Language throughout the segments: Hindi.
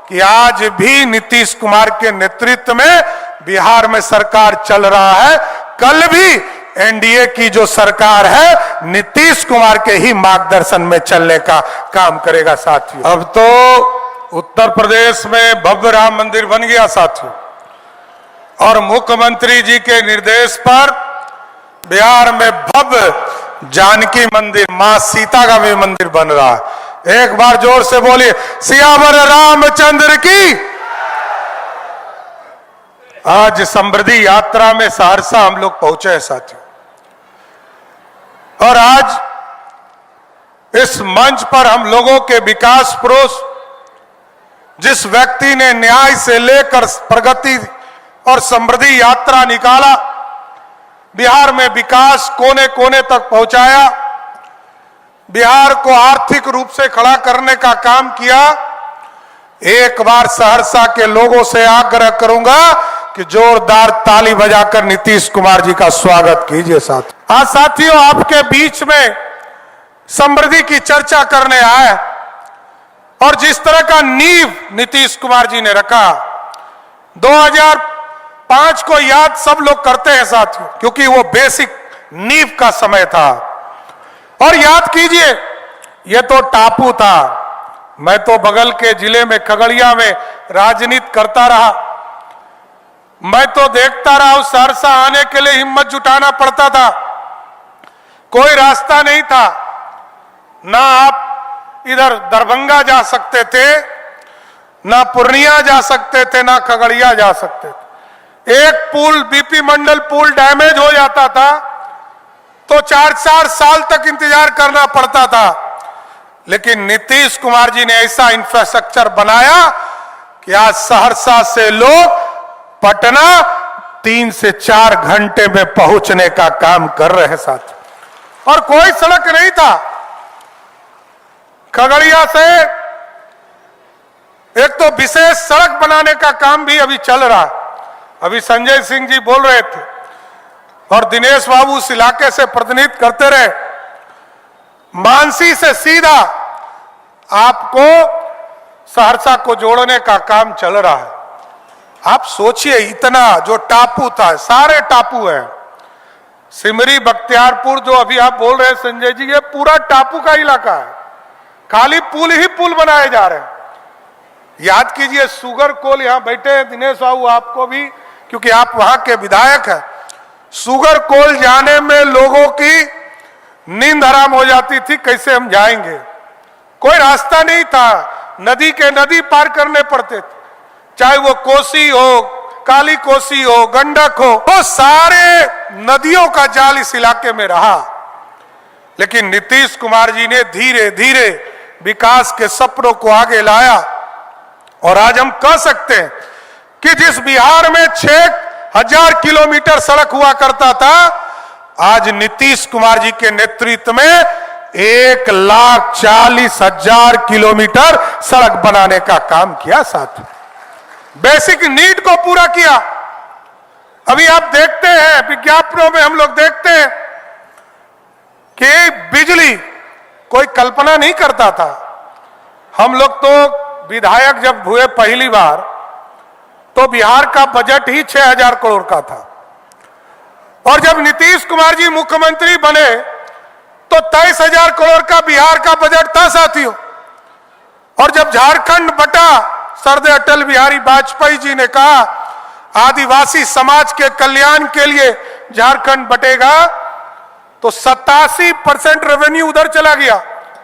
कि आज भी नीतीश कुमार के नेतृत्व में बिहार में सरकार चल रहा है। कल भी एनडीए की जो सरकार है नीतीश कुमार के ही मार्गदर्शन में चलने का काम करेगा साथियों। अब तो उत्तर प्रदेश में भव्य राम मंदिर बन गया साथियों, और मुख्यमंत्री जी के निर्देश पर बिहार में भव्य जानकी मंदिर, मां सीता का भी मंदिर बन रहा है। एक बार जोर से बोलिए, सियावर रामचंद्र की। आज समृद्धि यात्रा में सहरसा हम लोग पहुंचे हैं साथियों, और आज इस मंच पर हम लोगों के विकास पुरुष, जिस व्यक्ति ने न्याय से लेकर प्रगति और समृद्धि यात्रा निकाला, बिहार में विकास कोने कोने तक पहुंचाया, बिहार को आर्थिक रूप से खड़ा करने का काम किया। एक बार सहरसा के लोगों से आग्रह करूंगा कि जोरदार ताली बजाकर नीतीश कुमार जी का स्वागत कीजिए साथियों। आज साथियों आपके बीच में समृद्धि की चर्चा करने आए, और जिस तरह का नींव नीतीश कुमार जी ने रखा, 2005 को याद सब लोग करते हैं साथियों, क्योंकि वो बेसिक नींव का समय था। और याद कीजिए, ये तो टापू था। मैं तो बगल के जिले में खगड़िया में राजनीति करता रहा, मैं तो देखता रहा हूं, सहरसा आने के लिए हिम्मत जुटाना पड़ता था, कोई रास्ता नहीं था। ना आप इधर दरभंगा जा सकते थे, ना पूर्णिया जा सकते थे, ना खगड़िया जा सकते थे। एक पुल, बीपी मंडल पुल डैमेज हो जाता था तो 4-4 साल तक इंतजार करना पड़ता था। लेकिन नीतीश कुमार जी ने ऐसा इंफ्रास्ट्रक्चर बनाया कि आज सहरसा से लोग पटना 3 से 4 घंटे में पहुंचने का काम कर रहे हैं साथ। और कोई सड़क नहीं था। खगड़िया से एक तो विशेष सड़क बनाने का काम भी अभी चल रहा है। अभी संजय सिंह जी बोल रहे थे और दिनेश बाबू उस इलाके से प्रतिनिधित्व करते रहे। मानसी से सीधा आपको सहरसा को जोड़ने का काम चल रहा है। आप सोचिए, इतना जो टापू था, सारे टापू है, सिमरी, बख्तियारपुर, जो अभी आप बोल रहे हैं संजय जी, ये पूरा टापू का इलाका है। खाली पुल ही पुल बनाए जा रहे हैं। याद कीजिए, सुगर कोल, यहां बैठे हैं दिनेश बाबू, आपको भी, क्योंकि आप वहां के विधायक हैं, सुगर कोल जाने में लोगों की नींद हराम हो जाती थी, कैसे हम जाएंगे, कोई रास्ता नहीं था। नदी के नदी पार करने पड़ते थे, चाहे वो कोसी हो, काली कोसी हो, गंडक हो, वो सारे नदियों का जाल इस इलाके में रहा। लेकिन नीतीश कुमार जी ने धीरे धीरे विकास के सपनों को आगे लाया, और आज हम कह सकते हैं कि जिस बिहार में 6000 किलोमीटर सड़क हुआ करता था, आज नीतीश कुमार जी के नेतृत्व में 1,40,000 किलोमीटर सड़क बनाने का काम किया साथ। बेसिक नीड को पूरा किया। अभी आप देखते हैं विज्ञापनों में, हम लोग देखते हैं कि बिजली कोई कल्पना नहीं करता था। हम लोग तो विधायक जब हुए पहली बार, तो बिहार का बजट ही 6000 करोड़ का था, और जब नीतीश कुमार जी मुख्यमंत्री बने तो 23,000 करोड़ का बिहार का बजट था साथियों। और जब झारखंड बटा, सरदार अटल बिहारी वाजपेयी जी ने कहा आदिवासी समाज के कल्याण के लिए झारखंड बटेगा, तो 87% रेवेन्यू उधर चला गया,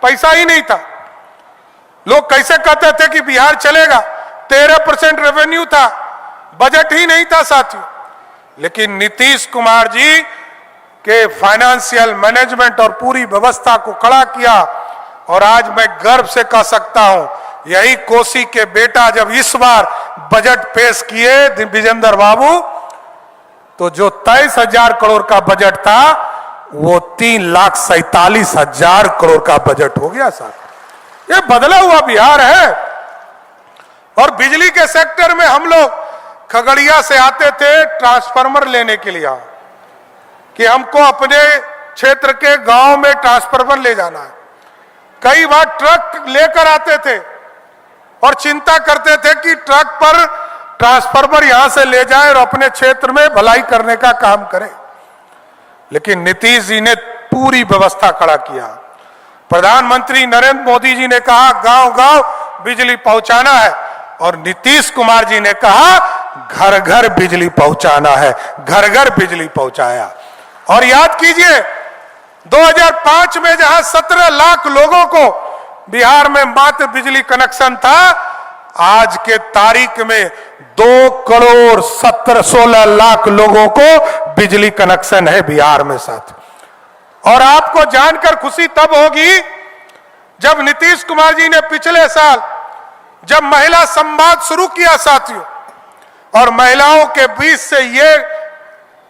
पैसा ही नहीं था। लोग कैसे कहते थे कि बिहार चलेगा, 13% रेवेन्यू था, बजट ही नहीं था साथियों। लेकिन नीतीश कुमार जी के फाइनेंशियल मैनेजमेंट और पूरी व्यवस्था को खड़ा किया, और आज मैं गर्व से कह सकता हूं, यही कोसी के बेटा जब इस बार बजट पेश किए विजेंद्र बाबू, तो जो 23,000 करोड़ का बजट था वो 3,47,000 करोड़ का बजट हो गया साहब। ये बदला हुआ बिहार है। और बिजली के सेक्टर में हम लोग खगड़िया से आते थे ट्रांसफार्मर लेने के लिए, कि हमको अपने क्षेत्र के गांव में ट्रांसफार्मर ले जाना है। कई बार ट्रक लेकर आते थे और चिंता करते थे कि ट्रक पर ट्रांसफार्मर यहां से ले जाए और अपने क्षेत्र में भलाई करने का काम करे। लेकिन नीतीश जी ने पूरी व्यवस्था खड़ा किया। प्रधानमंत्री नरेंद्र मोदी जी ने कहा गांव गांव बिजली पहुंचाना है, और नीतीश कुमार जी ने कहा घर घर बिजली पहुंचाना है। घर घर बिजली पहुंचाया। और याद कीजिए 2005 में जहां 17 लाख लोगों को बिहार में मात्र बिजली कनेक्शन था, आज के तारीख में 2,16 लाख लोगों को बिजली कनेक्शन है बिहार में साथ। और आपको जानकर खुशी तब होगी जब नीतीश कुमार जी ने पिछले साल जब महिला संवाद शुरू किया साथियों, और महिलाओं के बीच से ये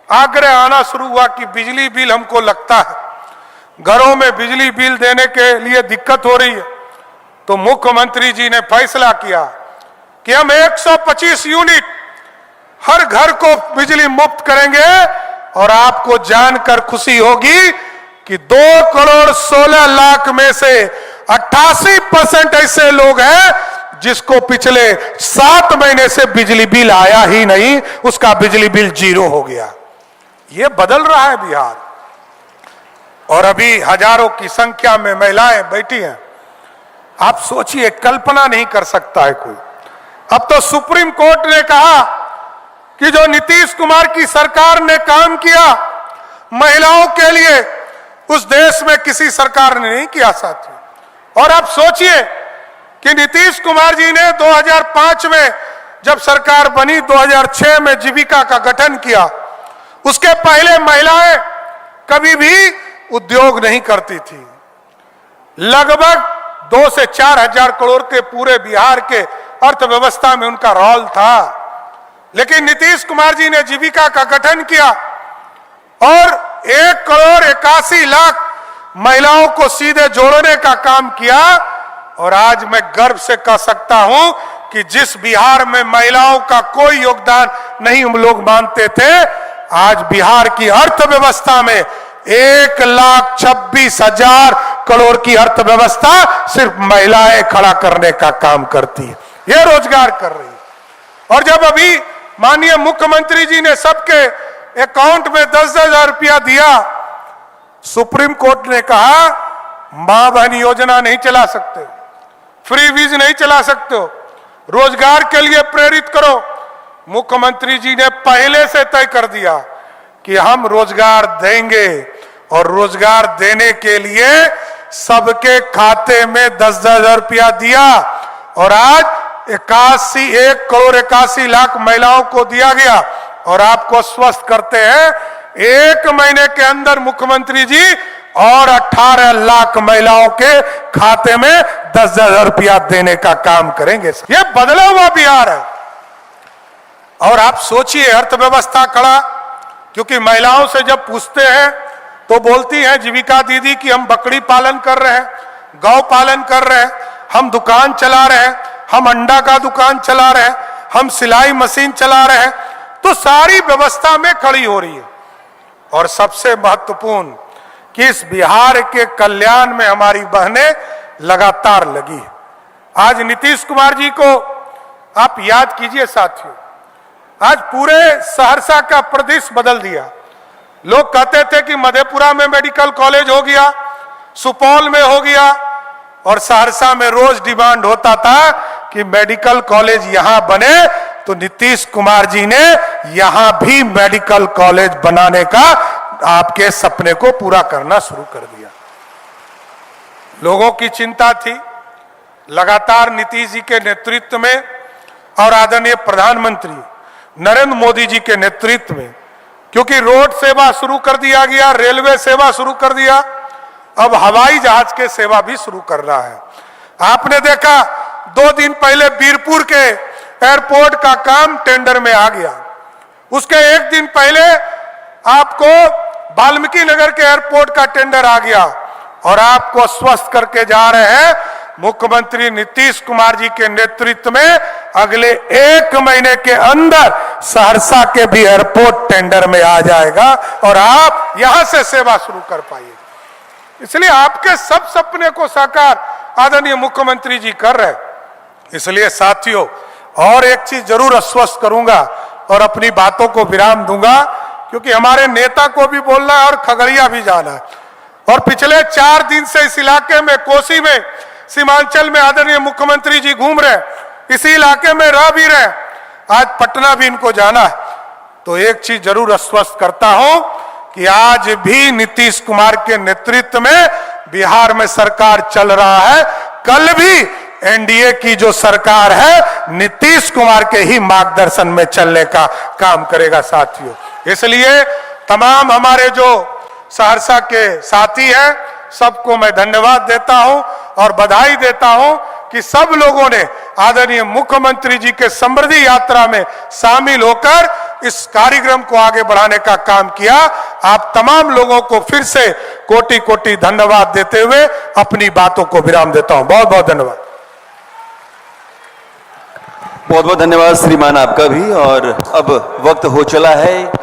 आग्रह आना शुरू हुआ कि बिजली बिल हमको लगता है, घरों में बिजली बिल देने के लिए दिक्कत हो रही है, तो मुख्यमंत्री जी ने फैसला किया कि हम 125 यूनिट हर घर को बिजली मुफ्त करेंगे। और आपको जानकर खुशी होगी कि 2,16 लाख में से 88% ऐसे लोग हैं जिसको पिछले 7 महीने से बिजली बिल आया ही नहीं, उसका बिजली बिल 0 हो गया। ये बदल रहा है बिहार। और अभी हजारों की संख्या में महिलाएं बैठी हैं। आप सोचिए, कल्पना नहीं कर सकता है कोई। अब तो सुप्रीम कोर्ट ने कहा कि जो नीतीश कुमार की सरकार ने काम किया महिलाओं के लिए, उस देश में किसी सरकार ने नहीं किया साथियों। और आप सोचिए कि नीतीश कुमार जी ने 2005 में जब सरकार बनी, 2006 में जीविका का गठन किया, उसके पहले महिलाएं कभी भी उद्योग नहीं करती थी। लगभग 2 से 4 हजार करोड़ के पूरे बिहार के अर्थव्यवस्था में उनका रोल था। लेकिन नीतीश कुमार जी ने जीविका का गठन किया और 1,81,00,000 महिलाओं को सीधे जोड़ने का काम किया। और आज मैं गर्व से कह सकता हूं कि जिस बिहार में महिलाओं का कोई योगदान नहीं हम लोग मानते थे, आज बिहार की अर्थव्यवस्था में 1,26,000 करोड़ की अर्थव्यवस्था सिर्फ महिलाएं खड़ा करने का काम करती है, ये रोजगार कर रही है। और जब अभी माननीय मुख्यमंत्री जी ने सबके अकाउंट में 10,000 रुपया दिया, सुप्रीम कोर्ट ने कहा मां बहन योजना नहीं चला सकते, फ्री वीज नहीं चला सकते हो, रोजगार के लिए प्रेरित करो। मुख्यमंत्री जी ने पहले से तय कर दिया कि हम रोजगार देंगे, और रोजगार देने के लिए सबके खाते में 10,000 रुपया दिया। और आज 1,81,00,000 महिलाओं को दिया गया। और आपको स्वस्थ करते हैं, 1 महीने के अंदर मुख्यमंत्री जी और 18 लाख महिलाओं के खाते में 10,000 रुपया देने का काम करेंगे। ये बदला हुआ बिहार है। और आप सोचिए, अर्थव्यवस्था खड़ा, क्योंकि महिलाओं से जब पूछते हैं तो बोलती हैं जीविका दीदी कि हम बकरी पालन कर रहे हैं, गौ पालन कर रहे हैं, हम दुकान चला रहे हैं, हम अंडा का दुकान चला रहे हैं, हम सिलाई मशीन चला रहे हैं। तो सारी व्यवस्था में खड़ी हो रही है। और सबसे महत्वपूर्ण कि इस बिहार के कल्याण में हमारी बहनें लगातार लगी है। आज नीतीश कुमार जी को आप याद कीजिए साथियों, आज पूरे सहरसा का प्रदेश बदल दिया। लोग कहते थे कि मधेपुरा में मेडिकल कॉलेज हो गया, सुपौल में हो गया, और सहरसा में रोज डिमांड होता था कि मेडिकल कॉलेज यहां बने। तो नीतीश कुमार जी ने यहां भी मेडिकल कॉलेज बनाने का आपके सपने को पूरा करना शुरू कर दिया। लोगों की चिंता थी, लगातार नीतीश जी के नेतृत्व में और आदरणीय प्रधानमंत्री नरेंद्र मोदी जी के नेतृत्व में, क्योंकि रोड सेवा शुरू कर दिया गया, रेलवे सेवा शुरू कर दिया, अब हवाई जहाज के सेवा भी शुरू कर रहा है। आपने देखा 2 दिन पहले बीरपुर के एयरपोर्ट का काम टेंडर में आ गया। उसके 1 दिन पहले आपको वाल्मीकि नगर के एयरपोर्ट का टेंडर आ गया। और आपको स्वस्थ करके जा रहे हैं मुख्यमंत्री नीतीश कुमार जी के नेतृत्व में, अगले 1 महीने के अंदर सहरसा के भी एयरपोर्ट टेंडर में आ जाएगा और आप यहां से सेवा शुरू कर पाइए। इसलिए आपके सब सपने को साकार आदरणीय मुख्यमंत्री जी कर रहे हैं। इसलिए साथियों, और एक चीज जरूर आश्वस्त करूंगा और अपनी बातों को विराम दूंगा, क्योंकि हमारे नेता को भी बोलना है और खगड़िया भी जाना है। और पिछले 4 दिन से इस इलाके में, कोसी में, सीमांचल में आदरणीय मुख्यमंत्री जी घूम रहे, इसी इलाके में रह भी रहे, आज पटना भी इनको जाना है। तो एक चीज जरूर आश्वस्त करता हूं कि आज भी नीतीश कुमार के नेतृत्व में बिहार में सरकार चल रहा है। कल भी एनडीए की जो सरकार है नीतीश कुमार के ही मार्गदर्शन में चलने का काम करेगा साथियों। इसलिए तमाम हमारे जो सहरसा के साथी हैं, सबको मैं धन्यवाद देता हूं और बधाई देता हूं कि सब लोगों ने आदरणीय मुख्यमंत्री जी के समृद्धि यात्रा में शामिल होकर इस कार्यक्रम को आगे बढ़ाने का काम किया। आप तमाम लोगों को फिर से कोटि कोटि धन्यवाद देते हुए अपनी बातों को विराम देता हूं। बहुत बहुत धन्यवाद। बहुत बहुत धन्यवाद श्रीमान आपका भी। और अब वक्त हो चला है